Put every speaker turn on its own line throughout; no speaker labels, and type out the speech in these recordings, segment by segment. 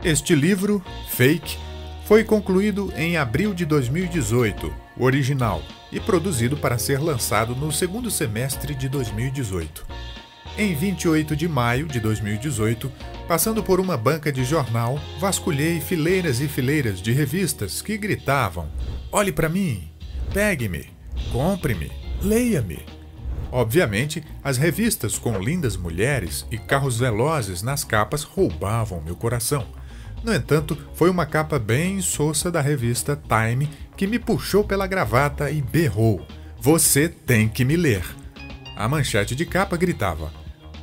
Este livro, Fake, foi concluído em abril de 2018, o original, e produzido para ser lançado no segundo semestre de 2018. Em 28 de maio de 2018, passando por uma banca de jornal, vasculhei fileiras e fileiras de revistas que gritavam: "Olhe para mim! Pegue-me! Compre-me! Leia-me!" Obviamente, as revistas com lindas mulheres e carros velozes nas capas roubavam meu coração. No entanto, foi uma capa bem insossa da revista Time que me puxou pela gravata e berrou: "Você tem que me ler!" A manchete de capa gritava: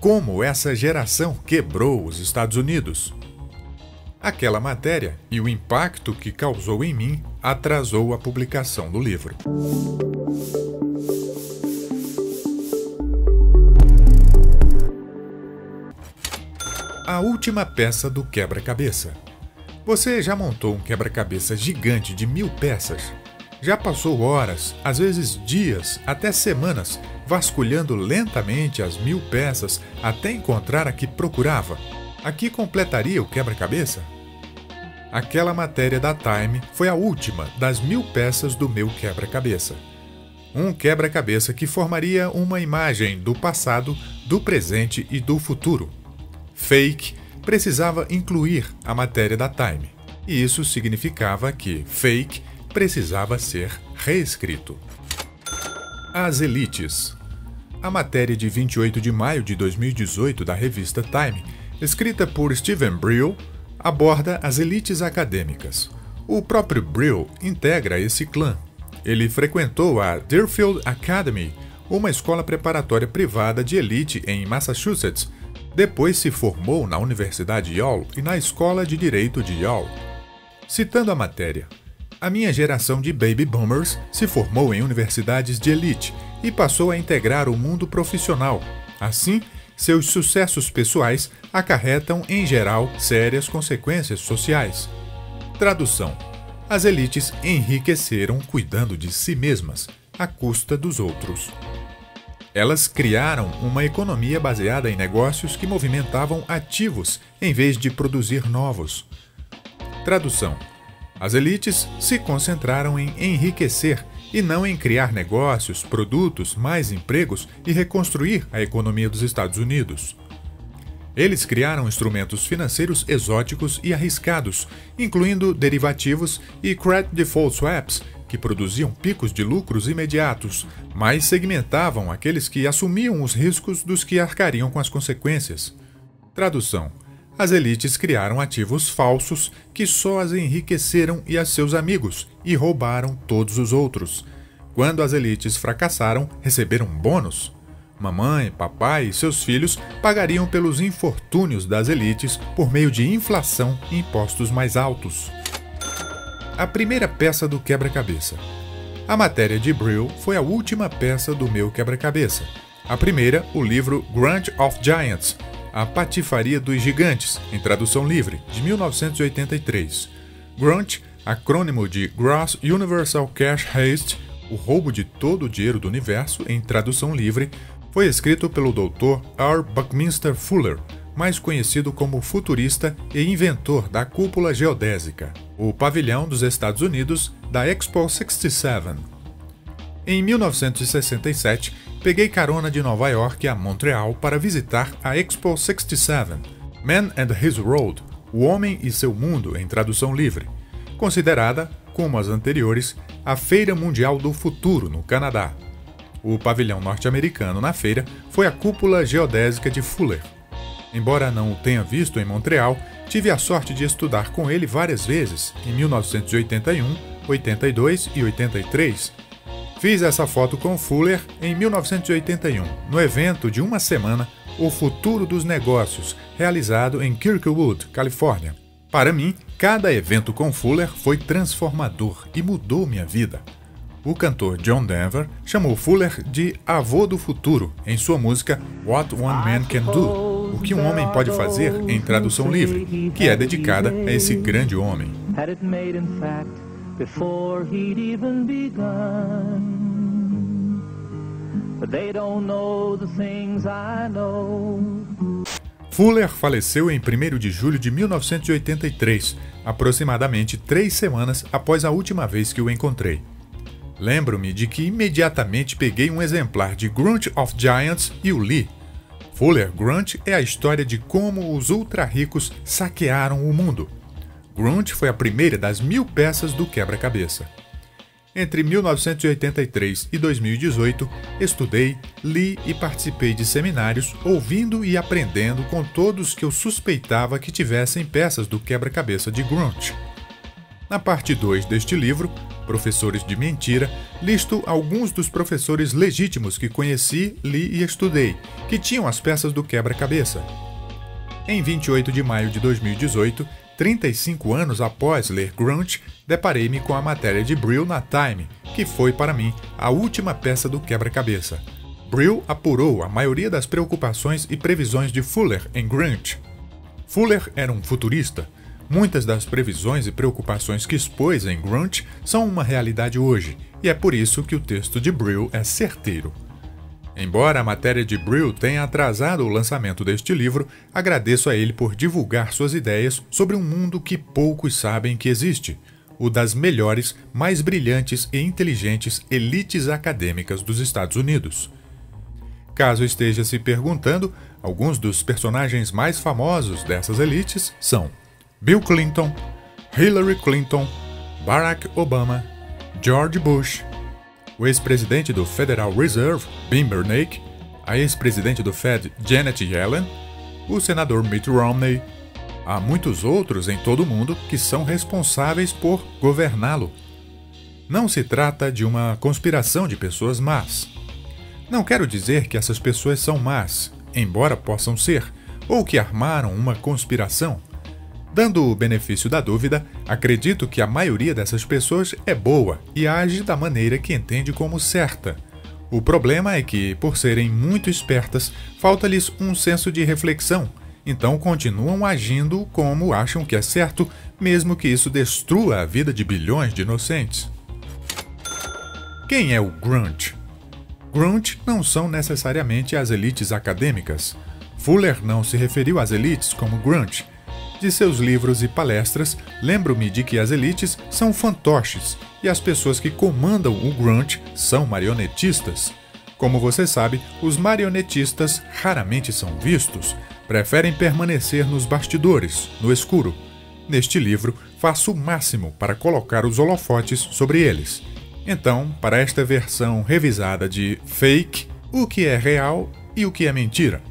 "Como essa geração quebrou os Estados Unidos!" Aquela matéria e o impacto que causou em mim atrasou a publicação do livro. A última peça do quebra-cabeça. Você já montou um quebra-cabeça gigante de 1000 peças? Já passou horas, às vezes dias, até semanas, vasculhando lentamente as 1000 peças até encontrar a que procurava? A que completaria o quebra-cabeça? Aquela matéria da Time foi a última das 1000 peças do meu quebra-cabeça. Um quebra-cabeça que formaria uma imagem do passado, do presente e do futuro. Fake precisava incluir a matéria da Time, e isso significava que Fake precisava ser reescrito. As elites. A matéria de 28 de maio de 2018 da revista Time, escrita por Steven Brill, aborda as elites acadêmicas. O próprio Brill integra esse clã. Ele frequentou a Deerfield Academy, uma escola preparatória privada de elite em Massachusetts. Depois se formou na Universidade Yale e na Escola de Direito de Yale. Citando a matéria: "A minha geração de baby boomers se formou em universidades de elite e passou a integrar o mundo profissional. Assim, seus sucessos pessoais acarretam, em geral, sérias consequências sociais." Tradução: as elites enriqueceram cuidando de si mesmas, à custa dos outros. Elas criaram uma economia baseada em negócios que movimentavam ativos em vez de produzir novos. Tradução: as elites se concentraram em enriquecer e não em criar negócios, produtos, mais empregos e reconstruir a economia dos Estados Unidos. Eles criaram instrumentos financeiros exóticos e arriscados, incluindo derivativos e credit default swaps, que produziam picos de lucros imediatos, mas segmentavam aqueles que assumiam os riscos dos que arcariam com as consequências. Tradução: as elites criaram ativos falsos que só as enriqueceram e a seus amigos, e roubaram todos os outros. Quando as elites fracassaram, receberam bônus. Mamãe, papai e seus filhos pagariam pelos infortúnios das elites por meio de inflação e impostos mais altos. A primeira peça do quebra-cabeça. A matéria de Brill foi a última peça do meu quebra-cabeça. A primeira, o livro Grunge of Giants, A Patifaria dos Gigantes, em tradução livre, de 1983. Grunge, acrônimo de Gross Universal Cash Heist, o roubo de todo o dinheiro do universo, em tradução livre, foi escrito pelo Dr. R. Buckminster Fuller, mais conhecido como futurista e inventor da cúpula geodésica, o pavilhão dos Estados Unidos da Expo 67. Em 1967, peguei carona de Nova York a Montreal para visitar a Expo 67, Man and His World, O Homem e Seu Mundo, em tradução livre, considerada, como as anteriores, a Feira Mundial do Futuro, no Canadá. O pavilhão norte-americano na feira foi a cúpula geodésica de Fuller. Embora não o tenha visto em Montreal, tive a sorte de estudar com ele várias vezes, em 1981, 82 e 83. Fiz essa foto com Fuller em 1981, no evento de uma semana, O Futuro dos Negócios, realizado em Kirkwood, Califórnia. Para mim, cada evento com Fuller foi transformador e mudou minha vida. O cantor John Denver chamou Fuller de avô do futuro em sua música What One Man Can Do, o que um homem pode fazer, em tradução livre, que é dedicada a esse grande homem. Fuller faleceu em 1º de julho de 1983, aproximadamente 3 semanas após a última vez que o encontrei. Lembro-me de que imediatamente peguei um exemplar de Grunt of Giants e o li. Fuller Grunt é a história de como os ultra-ricos saquearam o mundo. Grunt foi a primeira das 1000 peças do quebra-cabeça. Entre 1983 e 2018, estudei, li e participei de seminários, ouvindo e aprendendo com todos que eu suspeitava que tivessem peças do quebra-cabeça de Grunt. Na parte 2 deste livro, Professores de Mentira, listo alguns dos professores legítimos que conheci, li e estudei, que tinham as peças do quebra-cabeça. Em 28 de maio de 2018, 35 anos após ler Grunt, deparei-me com a matéria de Brill na Time, que foi para mim a última peça do quebra-cabeça. Brill apurou a maioria das preocupações e previsões de Fuller em Grunt. Fuller era um futurista. Muitas das previsões e preocupações que expôs em Grunt são uma realidade hoje, e é por isso que o texto de Brill é certeiro. Embora a matéria de Brill tenha atrasado o lançamento deste livro, agradeço a ele por divulgar suas ideias sobre um mundo que poucos sabem que existe, o das melhores, mais brilhantes e inteligentes elites acadêmicas dos Estados Unidos. Caso esteja se perguntando, alguns dos personagens mais famosos dessas elites são Bill Clinton, Hillary Clinton, Barack Obama, George Bush, o ex-presidente do Federal Reserve, Jim Bernanke, a ex-presidente do Fed, Janet Yellen, o senador Mitt Romney. Há muitos outros em todo o mundo que são responsáveis por governá-lo. Não se trata de uma conspiração de pessoas más. Não quero dizer que essas pessoas são más, embora possam ser, ou que armaram uma conspiração. Dando o benefício da dúvida, acredito que a maioria dessas pessoas é boa e age da maneira que entende como certa. O problema é que, por serem muito espertas, falta-lhes um senso de reflexão, então continuam agindo como acham que é certo, mesmo que isso destrua a vida de bilhões de inocentes. Quem é o Grunt? Grunt não são necessariamente as elites acadêmicas. Fuller não se referiu às elites como Grunt. De seus livros e palestras, lembro-me de que as elites são fantoches e as pessoas que comandam o Grunt são marionetistas. Como você sabe, os marionetistas raramente são vistos, preferem permanecer nos bastidores, no escuro. Neste livro, faço o máximo para colocar os holofotes sobre eles. Então, para esta versão revisada de Fake, o que é real e o que é mentira?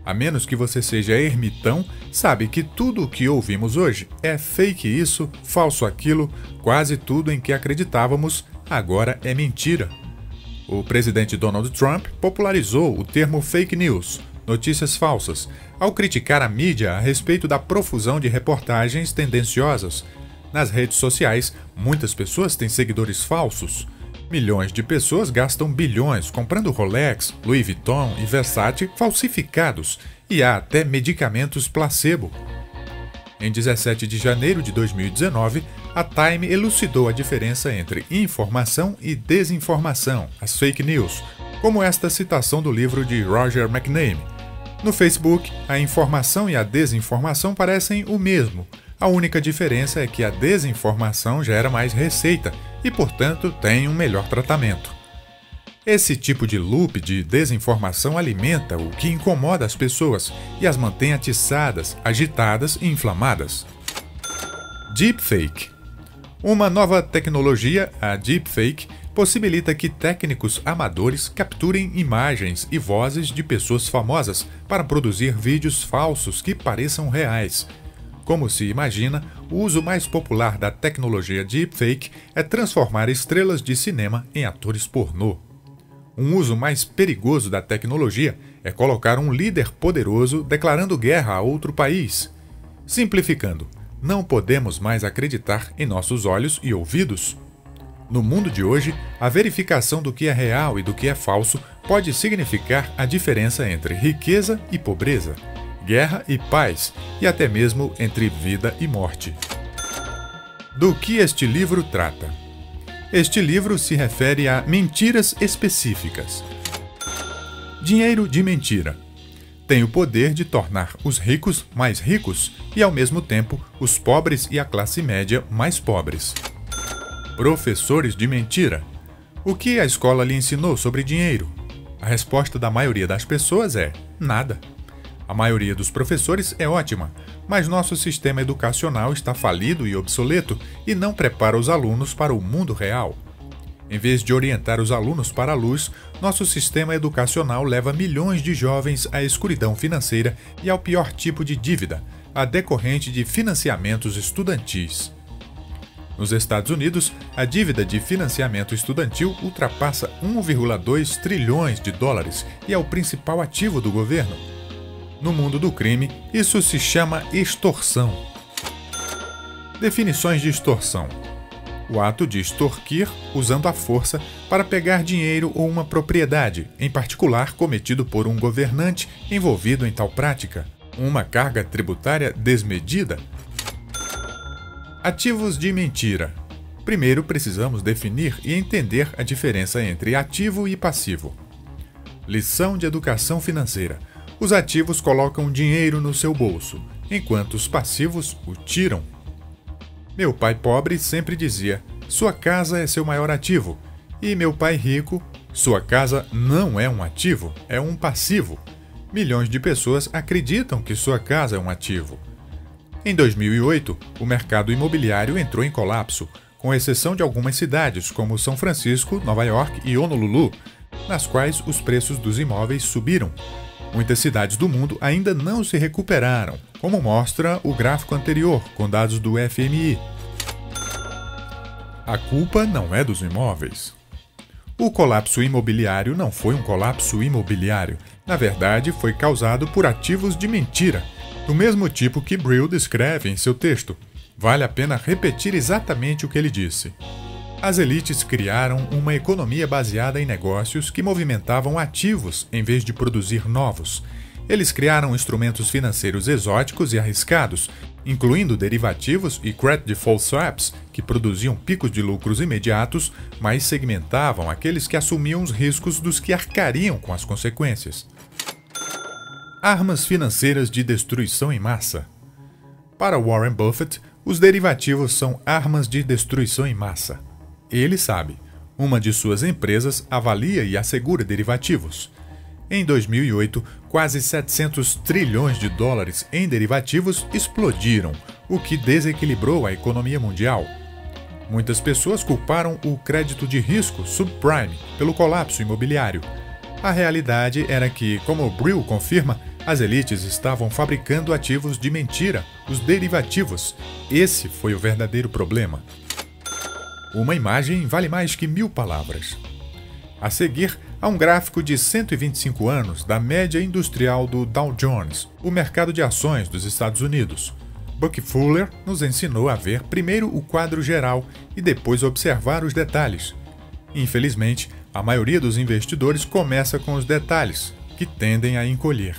A menos que você seja ermitão, sabe que tudo o que ouvimos hoje é fake isso, falso aquilo, quase tudo em que acreditávamos agora é mentira. O presidente Donald Trump popularizou o termo fake news, notícias falsas, ao criticar a mídia a respeito da profusão de reportagens tendenciosas. Nas redes sociais, muitas pessoas têm seguidores falsos. Milhões de pessoas gastam bilhões comprando Rolex, Louis Vuitton e Versace falsificados, e há até medicamentos placebo. Em 17 de janeiro de 2019, a Time elucidou a diferença entre informação e desinformação, as fake news, como esta citação do livro de Roger McNamee. No Facebook, a informação e a desinformação parecem o mesmo. A única diferença é que a desinformação gera mais receita e, portanto, tem um melhor tratamento. Esse tipo de loop de desinformação alimenta o que incomoda as pessoas e as mantém atiçadas, agitadas e inflamadas. Deepfake. Uma nova tecnologia, a Deepfake, possibilita que técnicos amadores capturem imagens e vozes de pessoas famosas para produzir vídeos falsos que pareçam reais. Como se imagina, o uso mais popular da tecnologia Deepfake é transformar estrelas de cinema em atores pornô. Um uso mais perigoso da tecnologia é colocar um líder poderoso declarando guerra a outro país. Simplificando, não podemos mais acreditar em nossos olhos e ouvidos. No mundo de hoje, a verificação do que é real e do que é falso pode significar a diferença entre riqueza e pobreza, guerra e paz, e até mesmo entre vida e morte. Do que este livro trata? Este livro se refere a mentiras específicas. Dinheiro de mentira. tem o poder de tornar os ricos mais ricos e, ao mesmo tempo, os pobres e a classe média mais pobres. Professores de mentira. O que a escola lhe ensinou sobre dinheiro? A resposta da maioria das pessoas é nada. A maioria dos professores é ótima, mas nosso sistema educacional está falido e obsoleto e não prepara os alunos para o mundo real. Em vez de orientar os alunos para a luz, nosso sistema educacional leva milhões de jovens à escuridão financeira e ao pior tipo de dívida, a decorrente de financiamentos estudantis. Nos Estados Unidos, a dívida de financiamento estudantil ultrapassa 1,2 trilhões de dólares e é o principal ativo do governo. No mundo do crime, isso se chama extorsão. Definições de extorsão: o ato de extorquir usando a força para pegar dinheiro ou uma propriedade, em particular cometido por um governante envolvido em tal prática. Uma carga tributária desmedida. Ativos de mentira. Primeiro precisamos definir e entender a diferença entre ativo e passivo. Lição de educação financeira. Os ativos colocam dinheiro no seu bolso, enquanto os passivos o tiram. Meu pai pobre sempre dizia: sua casa é seu maior ativo. E meu pai rico: sua casa não é um ativo, é um passivo. Milhões de pessoas acreditam que sua casa é um ativo. Em 2008, o mercado imobiliário entrou em colapso, com exceção de algumas cidades como São Francisco, Nova York e Honolulu, nas quais os preços dos imóveis subiram. Muitas cidades do mundo ainda não se recuperaram, como mostra o gráfico anterior, com dados do FMI. A culpa não é dos imóveis. O colapso imobiliário não foi um colapso imobiliário. Na verdade, foi causado por ativos de mentira, do mesmo tipo que Brill descreve em seu texto. Vale a pena repetir exatamente o que ele disse. As elites criaram uma economia baseada em negócios que movimentavam ativos em vez de produzir novos. Eles criaram instrumentos financeiros exóticos e arriscados, incluindo derivativos e credit default swaps, que produziam picos de lucros imediatos, mas segmentavam aqueles que assumiam os riscos dos que arcariam com as consequências. Armas financeiras de destruição em massa. Para Warren Buffett, os derivativos são armas de destruição em massa. Ele sabe, uma de suas empresas avalia e assegura derivativos. Em 2008, quase 700 trilhões de dólares em derivativos explodiram, o que desequilibrou a economia mundial. Muitas pessoas culparam o crédito de risco subprime pelo colapso imobiliário. A realidade era que, como Brill confirma, as elites estavam fabricando ativos de mentira, os derivativos. Esse foi o verdadeiro problema. Uma imagem vale mais que 1000 palavras. A seguir, há um gráfico de 125 anos da média industrial do Dow Jones, o mercado de ações dos Estados Unidos. Buck Fuller nos ensinou a ver primeiro o quadro geral e depois observar os detalhes. Infelizmente, a maioria dos investidores começa com os detalhes, que tendem a encolher.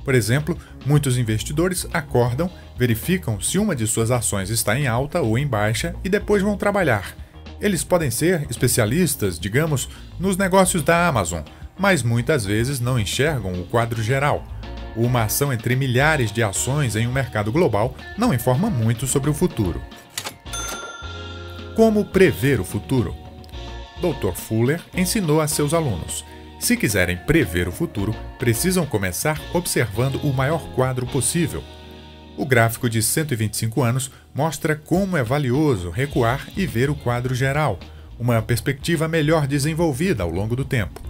Por exemplo, muitos investidores acordam, verificam se uma de suas ações está em alta ou em baixa e depois vão trabalhar. Eles podem ser especialistas, digamos, nos negócios da Amazon, mas muitas vezes não enxergam o quadro geral. Uma ação entre milhares de ações em um mercado global não informa muito sobre o futuro. Como prever o futuro? Dr. Fuller ensinou a seus alunos: se quiserem prever o futuro, precisam começar observando o maior quadro possível. O gráfico de 125 anos mostra como é valioso recuar e ver o quadro geral, uma perspectiva melhor desenvolvida ao longo do tempo.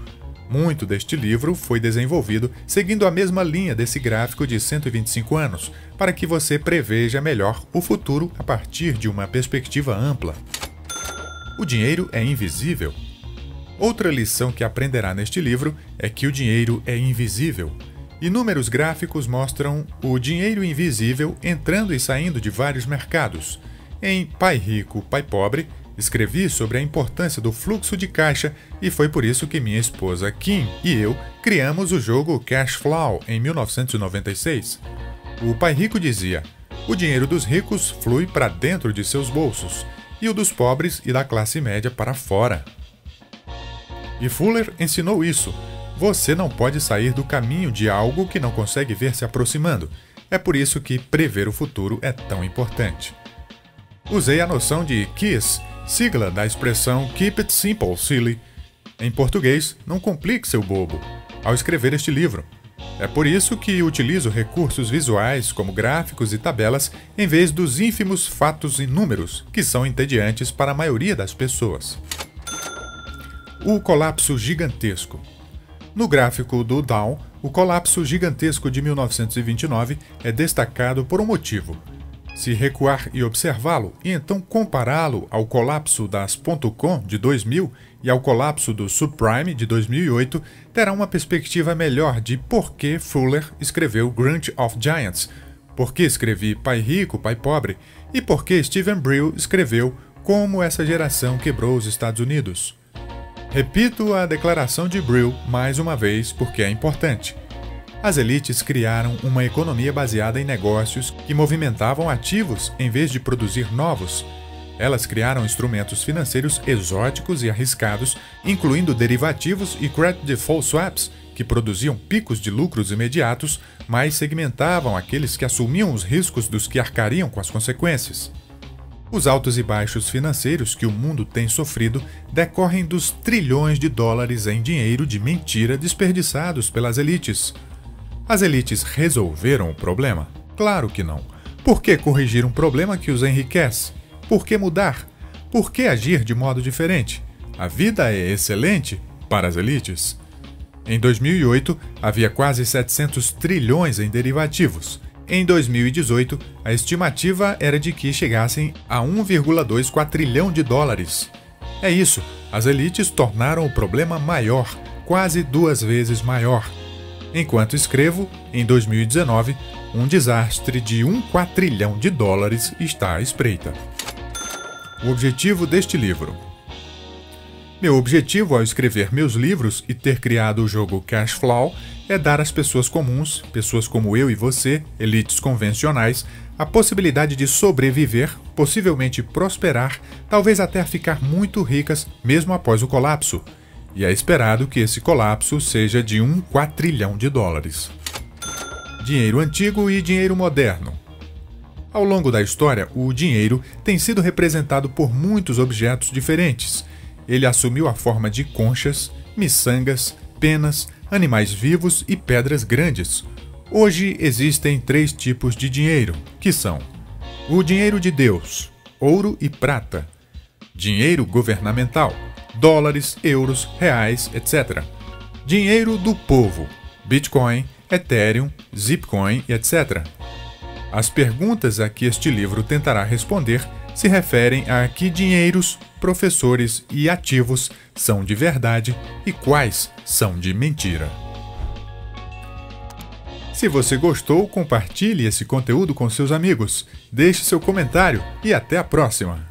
Muito deste livro foi desenvolvido seguindo a mesma linha desse gráfico de 125 anos, para que você preveja melhor o futuro a partir de uma perspectiva ampla. O dinheiro é invisível. Outra lição que aprenderá neste livro é que o dinheiro é invisível. Inúmeros gráficos mostram o dinheiro invisível entrando e saindo de vários mercados. Em Pai Rico, Pai Pobre, escrevi sobre a importância do fluxo de caixa e foi por isso que minha esposa Kim e eu criamos o jogo Cash Flow em 1996. O Pai Rico dizia: o dinheiro dos ricos flui para dentro de seus bolsos e o dos pobres e da classe média para fora. E Fuller ensinou isso. Você não pode sair do caminho de algo que não consegue ver se aproximando. É por isso que prever o futuro é tão importante. Usei a noção de KISS, sigla da expressão Keep It Simple, Silly. Em português, não complique seu bobo, ao escrever este livro. É por isso que utilizo recursos visuais como gráficos e tabelas em vez dos ínfimos fatos e números, que são entediantes para a maioria das pessoas. O colapso gigantesco. No gráfico do Dow, o colapso gigantesco de 1929 é destacado por um motivo. Se recuar e observá-lo, e então compará-lo ao colapso das .com de 2000 e ao colapso do subprime de 2008, terá uma perspectiva melhor de por que Fuller escreveu Grunge of Giants, por que escrevi Pai Rico, Pai Pobre, e por que Stephen Brill escreveu Como essa geração quebrou os Estados Unidos. Repito a declaração de Brill mais uma vez porque é importante. As elites criaram uma economia baseada em negócios que movimentavam ativos em vez de produzir novos. Elas criaram instrumentos financeiros exóticos e arriscados, incluindo derivativos e credit default swaps, que produziam picos de lucros imediatos, mas segmentavam aqueles que assumiam os riscos dos que arcariam com as consequências. Os altos e baixos financeiros que o mundo tem sofrido decorrem dos trilhões de dólares em dinheiro de mentira desperdiçados pelas elites. As elites resolveram o problema? Claro que não. Por que corrigir um problema que os enriquece? Por que mudar? Por que agir de modo diferente? A vida é excelente para as elites. Em 2008, havia quase 700 trilhões em derivativos. Em 2018, a estimativa era de que chegassem a 1,2 quatrilhão de dólares. É isso, as elites tornaram o problema maior, quase 2 vezes maior. Enquanto escrevo, em 2019, um desastre de 1 quatrilhão de dólares está à espreita. O objetivo deste livro. Meu objetivo ao escrever meus livros e ter criado o jogo Cash Flow é dar às pessoas comuns, pessoas como eu e você, elites convencionais, a possibilidade de sobreviver, possivelmente prosperar, talvez até ficar muito ricas mesmo após o colapso. E é esperado que esse colapso seja de 1 quatrilhão de dólares. Dinheiro antigo e dinheiro moderno. Ao longo da história, o dinheiro tem sido representado por muitos objetos diferentes. Ele assumiu a forma de conchas, miçangas, penas, animais vivos e pedras grandes. Hoje existem 3 tipos de dinheiro, que são o dinheiro de Deus, ouro e prata, dinheiro governamental, dólares, euros, reais, etc. Dinheiro do povo, Bitcoin, Ethereum, Zipcoin, etc. As perguntas a que este livro tentará responder se referem a que dinheiros, professores e ativos são de verdade e quais são de mentira. Se você gostou, compartilhe esse conteúdo com seus amigos, deixe seu comentário e até a próxima!